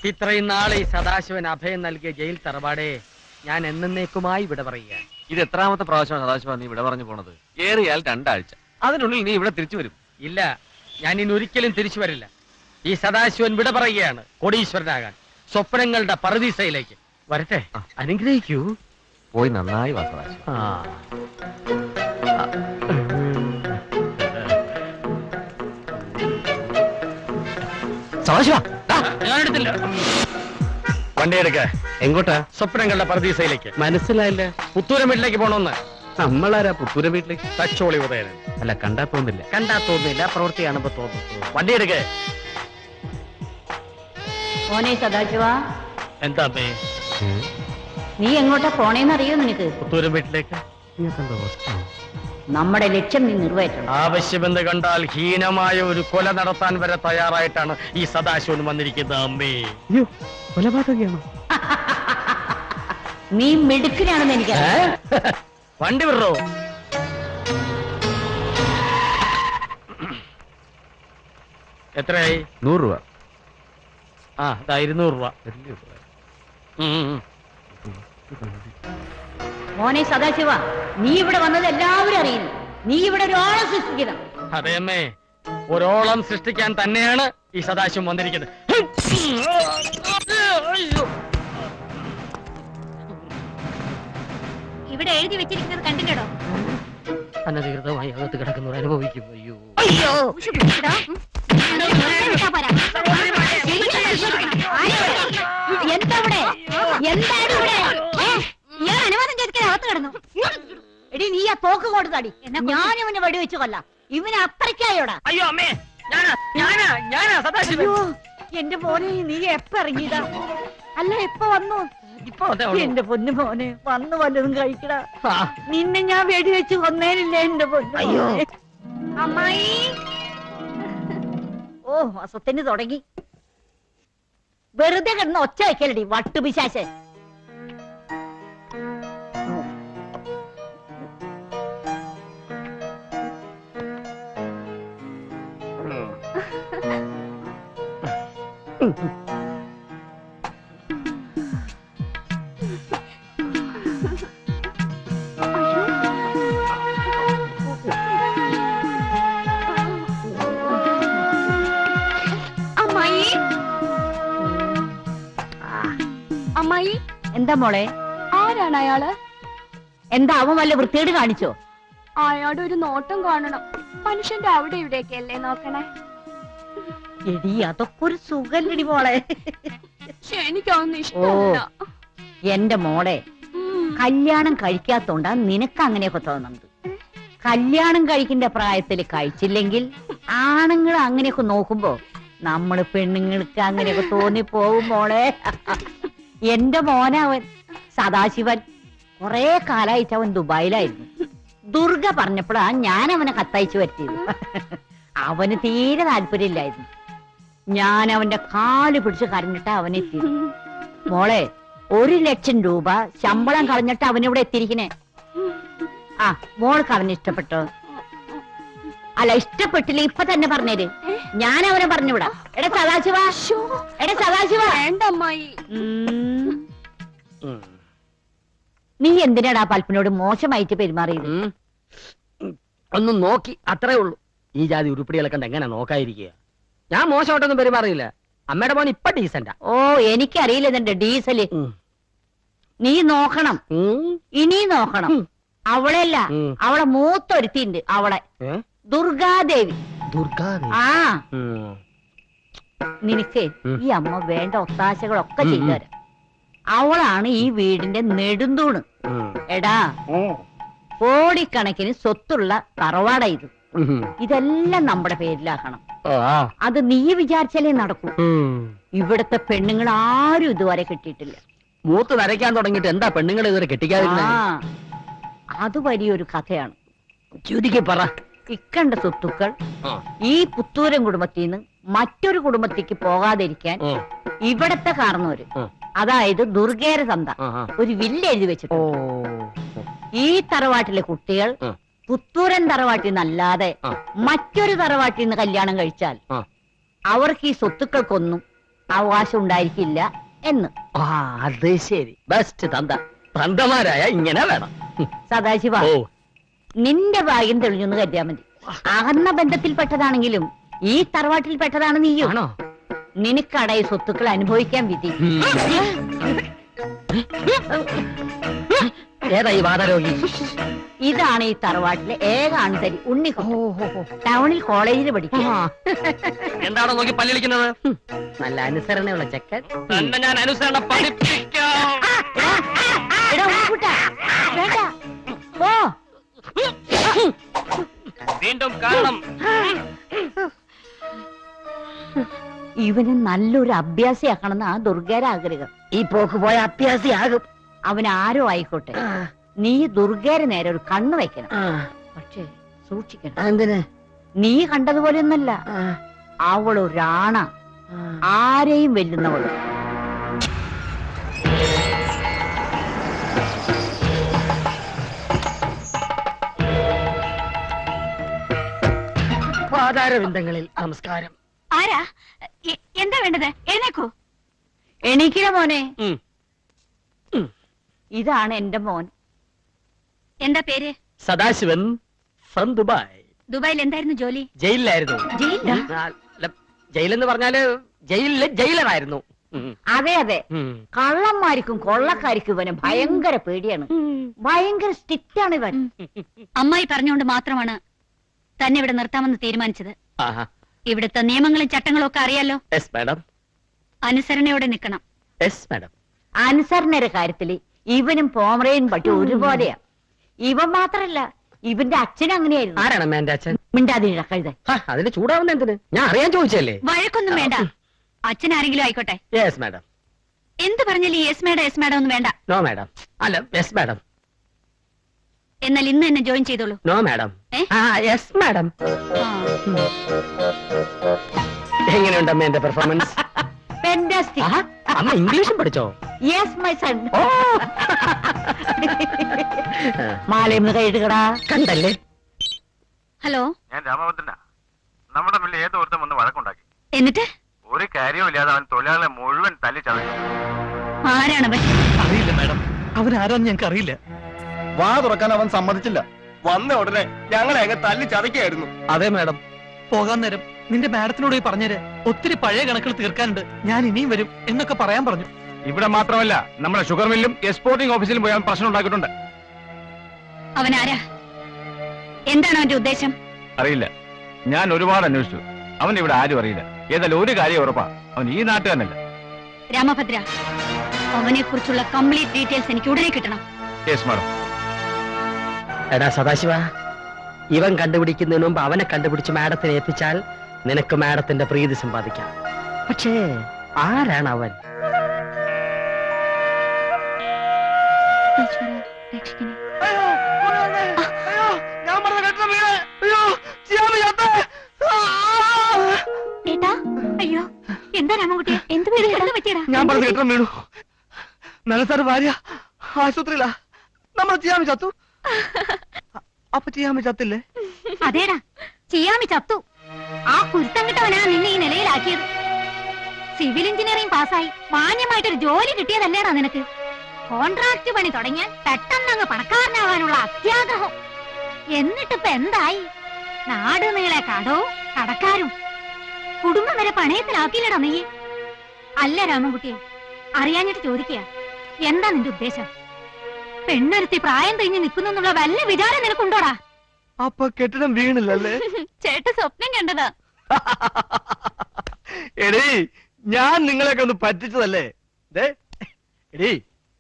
ഇത്രയും നാളെ ഈ സദാശിവൻ അഭയം നൽകിയ ജയിൽ തറവാടേ ഞാൻ എന്നേക്കുമായി ഇവിടെ പറയുക. ഇത് എത്രാമത്തെ പ്രാവശ്യമാണ് സദാശിവ നീ ഇവിടെ പറഞ്ഞു പോണത്? ഏറിയാൽ 2 ആഴ്ച, അതിനുള്ളിൽ നീ ഇവിടെ തിരിച്ചു വരും. ഇല്ല, ഞാൻ ഇനി ഒരിക്കലും തിരിച്ചു വരില്ല. ഈ സദാശിവൻ വിട പറയുകയാണ് കോടീശ്വരനാകാൻ, സ്വപ്നങ്ങളുടെ പറുദീസയിലേക്ക്. വരട്ടെ, അനുഗ്രഹിക്കൂ. പോയി നന്നായി വാ സദാശിവ. സദാശിവ, ഞാൻ എടുത്തില്ല. വണ്ടി എടുക്ക. എങ്ങോട്ടാ? സ്വപ്നങ്ങളുടെ പറുദീസയിലേക്ക്. മനസ്സിലായില്ല. പുത്തൂരം വീട്ടിലേക്ക് പോണോന്ന്. നമ്മളാരാ പുത്തൂര വീട്ടിലേക്ക്? തച്ചോളി ഉദയനൻ. അല്ല, കണ്ടാ തോന്നില്ല. കണ്ടാ തോന്നില്ല, പ്രവൃത്തി കാണുമ്പോ തോന്നുന്നു. വണ്ടി എടുക്ക. മോനെ സദാശിവ, എന്താ അമ്മേ? നീ എങ്ങോട്ടാ പോണേന്നറിയോ നിനക്ക്? പുത്തൂരം വീട്ടിലേക്ക്. നമ്മുടെ ലക്ഷ്യം നീ നിറവേറ്റണം. ആവശ്യമെന്ന് കണ്ടാൽ ഹീനമായ ഒരു കൊല നടത്താൻ വരെ തയ്യാറായിട്ടാണ് ഈ സദാശിവൻ വന്നിരിക്കുന്നത്. അമ്മേ, കൊലപാതകയാണോ? നീ മിടുക്കിനാണെന്ന് എനിക്കറിയാം. വണ്ടി വിടറോ? എത്രയായി? 100 രൂപ. ആ, 200 രൂപ. മോനെ സദാശിവ, നീ ഇവിടെ വന്നത് എല്ലാവരും അറിയുന്നു. നീ ഇവിടെ ഒരു ഓളം സൃഷ്ടിക്കണം. അതെ അമ്മേ, ഒരോളം സൃഷ്ടിക്കാൻ തന്നെയാണ് ഈ സദാശിവം വന്നിരിക്കുന്നത്. ഇവിടെ എഴുതി വെച്ചിരിക്കുന്നത് കണ്ടിട്ടോ? അനധികൃതമായി അകത്ത് കിടക്കുന്നവർ അനുഭവിക്കും. അയ്യോ എന്താ ഇവിടെ? എന്താണ് ഇവിടെ? അനുവാദം ചോദിക്കാൻ അകത്ത് കിടന്നു. എടി, നീ ആ തോക്ക് കൊടുത്താടി. ഞാൻ ഇവനെ വെടിവെച്ച് കൊല്ലാം. ഇവന് അത്രയ്ക്കായോടാ. അയ്യോ അമ്മേ, ഞാനാ സദാശിവൻ. അയ്യോ, എന്റെ മോനെ, നീ എപ്പ ഇറങ്ങിയതാ? അല്ല, എപ്പ വന്നു? ഇപ്പൊ എന്റെ പൊന്നു മോനെ, വന്ന് വല്ലതും കഴിക്കടാ. നിന്നെ ഞാൻ വെടിവെച്ച് കൊന്നേനില്ലേ എന്റെ പൊന്നു? അയ്യോ അമ്മായി, ഓ, അസത്തിന് തുടങ്ങി. വെറുതെ കിടന്ന് ഒച്ച വയ്ക്കലടി വട്ടുപിശാശെ. അമ്മായി, എന്താ മോളെ? ആരാണ് അയാള്? എന്താ, അവൻ വല്ല വൃത്തിയോട് കാണിച്ചോ? അയാളുടെ ഒരു നോട്ടം കാണണം. മനുഷ്യന്റെ അവിടെ ഇവിടെയൊക്കെ അല്ലേ നോക്കണേ? എടി, അതൊക്കെ ഒരു സുഖല്ലടി മോളെ. എനിക്കൊന്നും ഇഷ്ടമല്ല. എന്റെ മോളെ, കല്യാണം കഴിക്കാത്തോണ്ടാ നിനക്ക് അങ്ങനെയൊക്കെ തോന്നുന്നത്. കല്യാണം കഴിക്കേണ്ട പ്രായത്തിൽ കഴിച്ചില്ലെങ്കിൽ ആണുങ്ങൾ അങ്ങനെയൊക്കെ നോക്കുമ്പോ നമ്മള് പെണ്ണുങ്ങൾക്ക് അങ്ങനെയൊക്കെ തോന്നിപ്പോവും മോളെ. എന്റെ മോനവൻ സദാശിവൻ കൊറേ കാലായിട്ട് അവൻ ദുബായിലായിരുന്നു. ദുർഗ പറഞ്ഞപ്പോഴാ ഞാൻ അവനെ കത്തയച്ചു വരുത്തിയത്. അവന് തീരെ താല്പര്യമില്ലായിരുന്നു. ഞാൻ അവന്റെ കാല് പിടിച്ച് കരഞ്ഞിട്ടാ അവനെത്തിയത്. മോളെ, 1,00,000 രൂപ ശമ്പളം കളഞ്ഞിട്ട് അവനിവിടെ എത്തിയിരിക്കണേ. ആ, മോൾക്ക് അവന് ഇഷ്ടപ്പെട്ടോ? അല്ല, ഇഷ്ടപ്പെട്ടില്ല ഇപ്പൊ തന്നെ പറഞ്ഞേര്. ഞാൻ അവനെ പറഞ്ഞുവിടാ. എടാ സദാശിവ, എടാ സദാശിവ. വേണ്ട അമ്മായി. നീ എന്തിനാടാ പൽപ്പിനോട് മോശമായിട്ട് പെരുമാറിയത്? ഒന്ന് നോക്കി, അത്രേ ഉള്ളൂ. ഈ ജാതി ഉരുപ്പടികളെ കണ്ട് എങ്ങനെ നോക്കാതിരിക്കുക? ഞാൻ മോശമായിട്ടൊന്നും പെരുമാറിയില്ല. അമ്മയുടെ മോൻ ഇപ്പൊ ഡീസന്റാ. ഓ, എനിക്കറിയില്ല നിന്റെ ഡീസല്. നീ നോക്കണം, ഇനി നോക്കണം. അവളെയല്ല, അവളെ മൂത്തൊരുത്തിണ്ട്. അവളെ ദുർഗാദേവി. ആ, നിനക്ക് ഈ അമ്മ വേണ്ട ഒത്താശകളൊക്കെ ചെയ്തുതരാം. അവളാണ് ഈ വീടിന്റെ നെടുന്തൂണ്. എടാ, കോടിക്കണക്കിന് സ്വത്തുള്ള തറവാട ഇത്. ഇതെല്ലാം നമ്മുടെ പേരിലാക്കണം. അത് നീ വിചാരിച്ചാലേ നടക്കൂ. ഇവിടത്തെ പെണ്ണുങ്ങൾ ആരും ഇതുവരെ കിട്ടിയിട്ടില്ല. മൂത്ത് നരയ്ക്കാൻ തുടങ്ങിയിട്ട് എന്താ പെണ്ണുങ്ങൾ ഇതുവരെ കെട്ടിക്കാതിരുന്നേ? അത് വലിയൊരു കഥയാണ്. ചുരുക്കി പറ. ഇക്കണ്ട സ്വത്തുക്കൾ ഈ പുത്തൂരൻ കുടുംബത്തിൽ നിന്ന് മറ്റൊരു കുടുംബത്തേക്ക് പോകാതിരിക്കാൻ ഇവിടത്തെ കാരണവര്, അതായത് ദുർഗേര തന്ത, ഒരു വില്ല് എഴുതി വെച്ചിട്ട് ഈ തറവാട്ടിലെ കുട്ടികൾ പുത്തൂരൻ തറവാട്ടിൽ നിന്നല്ലാതെ മറ്റൊരു തറവാട്ടിൽ നിന്ന് കല്യാണം കഴിച്ചാൽ അവർക്ക് ഈ സ്വത്തുക്കൾക്കൊന്നും അവകാശം ഉണ്ടായിരിക്കില്ല എന്ന്. ആ അത് ശരി, ബെസ്റ്റ് തന്ത. തന്തമാരായ ഇങ്ങനെ വേണം. സദാശിവ, ഓ നിന്റെ ഭാഗ്യം തെളിഞ്ഞൊന്ന് കരുതിയാ മതി. അകന്ന ബന്ധത്തിൽപ്പെട്ടതാണെങ്കിലും ഈ തറവാട്ടിൽപ്പെട്ടതാണ് നീയും. ആണോ? നിനക്കടയി സ്വത്തുക്കൾ അനുഭവിക്കാൻ വിധി. ഏതാ ഈ വാദരോഗി? ഇതാണ് ഈ തറവാട്ടിലെ ഏക ആൺതരി ഉണ്ണിക്കുട്ടൻ. ടൗണിൽ കോളേജിൽ പഠിക്കും. എന്താണോ നോക്കി പല്ലിളിക്കുന്നത്? നല്ല അനുസരണയുള്ള ചെക്കൻ. തന്നെ ഞാൻ അനുസരണ പഠിപ്പിക്കാം. എടാ ഉണ്ണിക്കുട്ടാ, വേണ്ട പോ. വീണ്ടും കാണണം. ഇവന് നല്ലൊരു അഭ്യാസിയാക്കണമെന്ന് ആ ദുർഗയുടെ ആഗ്രഹം. ഈ പോക്ക് പോയ അത്യാസിയാകും. അവൻ ആരോ ആയിക്കോട്ടെ, നീ ദുർഗയുടെ നേരെ ഒരു കണ്ണു വെക്കണം. പക്ഷേ സൂക്ഷിക്കണം. എന്തിന്? നീ കണ്ടതുപോലെയൊന്നല്ല, അവളൊരാണ, ആരെയും വെല്ലുന്നവള്. പാതാരവിന്ദങ്ങളിൽ നമസ്കാരം. ആരാ? എന്താ വേണ്ടത്? എഴുന്നേക്കോ. എണീക്കില്ല മോനെ. ഉം. ഇതാണ് എന്റെ മോൻ. എന്താ പേര്? Sadasivan from Dubai. ദുബായിൽ എന്തായിരുന്നു ജോലി? ജയിലിലായിരുന്നു. ജയിലിലാ? ജയിലെന്ന് പറഞ്ഞാല് ജയിലിലെ ജയിലറായിരുന്നു. അതെ അതെ, കള്ളന്മാർക്കും കൊള്ളക്കാർക്കും ഇവന് ഭയങ്കര പേടിയാണ്. ഭയങ്കര സ്ട്രിക്റ്റ് ആണ് ഇവൻ. അമ്മായി പറഞ്ഞുകൊണ്ട് മാത്രമാണ് തന്നെ ഇവിടെ നിർത്താമെന്ന് തീരുമാനിച്ചത്. ആഹാ. ഇവിടുത്തെ നിയമങ്ങളും ചട്ടങ്ങളും ഒക്കെ അറിയാലോ. Yes madam. അനുസരണയോടെ നിൽക്കണം. Yes madam. അനുസരണയുടെ കാര്യത്തില് ഇവനും പോമറയും പട്ടി ഒരുപോലെയാ. ഇവൻ മാത്രല്ല, ഇവന്റെ അച്ഛനും അങ്ങനെയായിരുന്നു. ആരാണ് എന്റെ അച്ഛൻ? മിണ്ടാതിഴ കഴുത. അതിന് ചൂടാവുന്ന എന്തിന്? ഞാൻ അറിയാൻ ചോദിച്ചല്ലേ. വഴക്കൊന്നും വേണ്ട. അച്ഛൻ ആരെങ്കിലും ആയിക്കോട്ടെ. Yes madam. എന്ത് പറഞ്ഞാലും യെസ് മാഡം ഒന്നും വേണ്ട. No madam. അല്ല യെസ് മാഡം. എന്നാൽ ഇന്ന് എന്നെ ജോയിൻ ചെയ്തോളൂ. No madam. ഏ? Yes madam. ആ. എങ്ങനെയുണ്ട് അമ്മ എന്റെ പെർഫോമൻസ്? ഫാന്റാസ്റ്റിക്. അമ്മ ഇംഗ്ലീഷും പഠിച്ചോ? Yes my son. മാലയും കൈയിടുകടാ. കണ്ടല്ലേ? ഹലോ. ഞാൻ രാമഭദ്രനാ. നമ്മുടെ മുന്നിൽ ഏതോ ഒരുത്തം വന്ന് വഴക്കുണ്ടാക്കി. എന്നിട്ട് ഒരു കാര്യവും ഇല്ലാതെ അവൻ തൊഴിലാളികളെ മുഴുവൻ തല്ലി ചതച്ചു. ആരാണവൻ? അറിയില്ല മാഡം, അവനാരാന്ന് ഞങ്ങൾക്ക് അറിയില്ല. വാ തുറക്കാൻ അവൻ സമ്മതിച്ചില്ല. വന്ന ഉടനെ ഞങ്ങളെ അങ്ങ് തല്ലി ചതയ്ക്കായിരുന്നു. അതെ മാഡം, പോകാൻ നേരം നിന്റെ മാഡത്തിനോട് പോയി പറഞ്ഞേര്. ഒത്തിരി പഴയ കണക്കുകൾ തീർക്കാനുണ്ട്, ഞാൻ ഇനിയും വരും എന്നൊക്കെ പറയാൻ പറഞ്ഞു. ഇവിടെ മാത്രമല്ല, നമ്മുടെ ഷുഗർ മില്ലും എക്സ്പോർട്ടിംഗ് ഓഫീസിലും പോയി അവൻ പ്രശ്നം ഉണ്ടാക്കിയിട്ടുണ്ട്. അവൻ ആരാ? എന്താണ് അവന്റെ ഉദ്ദേശം? അറിയില്ല, ഞാൻ ഒരുപാട് അന്വേഷിച്ചു. അവൻ ഇവിടെ ആരും അറിയില്ല. ഏതായാലും ഒരു കാര്യം ഉറപ്പാ, അവൻ ഈ നാട്ടുകാരനല്ല. രാമഭദ്ര, അവനെ കുറിച്ചുള്ള കംപ്ലീറ്റ് ഡീറ്റെയിൽസ് എനിക്ക് ഉടനെ കിട്ടണം. Yes madam. എടാ സദാശിവ, ഇവൻ കണ്ടുപിടിക്കുന്നതിന് മുമ്പ് അവനെ കണ്ടുപിടിച്ച് മാഡത്തിനെ എത്തിച്ചാൽ നിനക്ക് മാഡത്തിന്റെ പ്രീതി സമ്പാദിക്കാം. പക്ഷേ ആരാണ് അവൻ? ഏട്ടാ, അയ്യോ, എന്താ രാമൻകുട്ടി? എന്ത് പറ്റിയടാ? ഞാൻ പറഞ്ഞ കെട്ടം വീണു. നനസാറ് ഭാര്യ ആശുപത്രിയിലാ. നമ്മൾ ചെയ്യാമി ചത്തു. അപ്പൊ ചെയ്യാമി ചത്തില്ലേ? അതേടാ, ചെയ്യാമി ചത്തു. ആ കുരുത്തം കിട്ടവനാ നിന്നെ ഈ നിലയിലാക്കിയത്. സിവിൽ എഞ്ചിനീയറിംഗ് പാസ്സായി മാന്യമായിട്ടൊരു ജോലി കിട്ടിയതല്ലേടാ നിനക്ക്. കോൺട്രാക്ട് പണി തുടങ്ങിയാൽ പെട്ടെന്നങ്ങ് പണക്കാരനാവാനുള്ള അത്യാഗ്രഹം. എന്നിട്ടിപ്പ എന്തായി? നാട് നീളെ കടവും കടക്കാരും കുടുംബം വരെ പണയത്തിലാക്കിയില്ലടാ നീ. അല്ല രാമൻകുട്ടിയെ, അറിയാഞ്ഞിട്ട് ചോദിക്കുക, എന്താ നിന്റെ ഉദ്ദേശം? പെണ്ണൊരുത്തി പ്രായം കഴിഞ്ഞ് നിൽക്കുന്നുള്ള വല്ല വിചാരം നിനക്കുണ്ടോടാ? അപ്പൊ കെട്ടിടം വീണില്ലല്ലേ? ചേട്ട സ്വപ്നം കണ്ടതാ. എടീ, ഞാൻ നിങ്ങളെയൊക്കെ ഒന്ന് പറ്റിച്ചതല്ലേ? എടീ,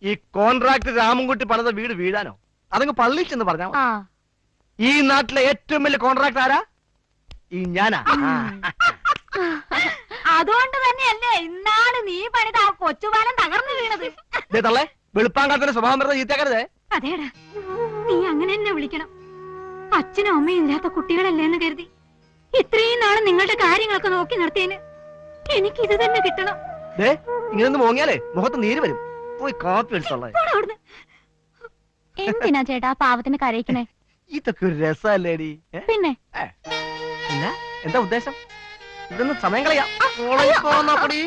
ഈ കോൺട്രാക്ട് രാമൻകുട്ടി പണിത വീട് വീഴാനോ? അതങ്ങ് പള്ളി ചെന്ന് പറഞ്ഞാ മതി. ഈ നാട്ടിലെ ഏറ്റവും വലിയ കോൺട്രാക്ട് ആരാ? ഈ ഞാനാ. അതുകൊണ്ട് തന്നെയല്ലേ ഇന്നാണ് നീ പണിത ആ കൊച്ചുപാലം തകർന്നു വീണത്. തള്ളേ, വെളുപ്പാങ്കാലത്തിന്റെ സ്വഭാവം വെറുതെ ചീത്തക്കരുതേ. അതേടാ, നീ അങ്ങനെ തന്നെ വിളിക്കണം. അച്ഛനും അമ്മയും ഇല്ലാത്ത കുട്ടികളല്ലേന്ന് കരുതി ഇത്രയും നാള് നിങ്ങളുടെ കാര്യങ്ങളൊക്കെ നോക്കി നിർത്തിയതിന് എനിക്ക് ഇത് തന്നെ കിട്ടണം. ഇങ്ങനൊന്ന് മോങ്ങിയാലേ മുഖത്ത് നീര് വരും. പോയി കാപ്പി എടുത്തോളേ. എന്തിനാ ചേട്ടാ പാവത്തിന് കരയിക്കണേ? ഇതൊക്കെ ഒരു രസല്ലേടി? പിന്നെ പിന്നെ എന്താ ഉദ്ദേശം? ഇതൊന്ന് സമയം കളയാം. കോളേജിൽ പോകാൻ നോക്കടി.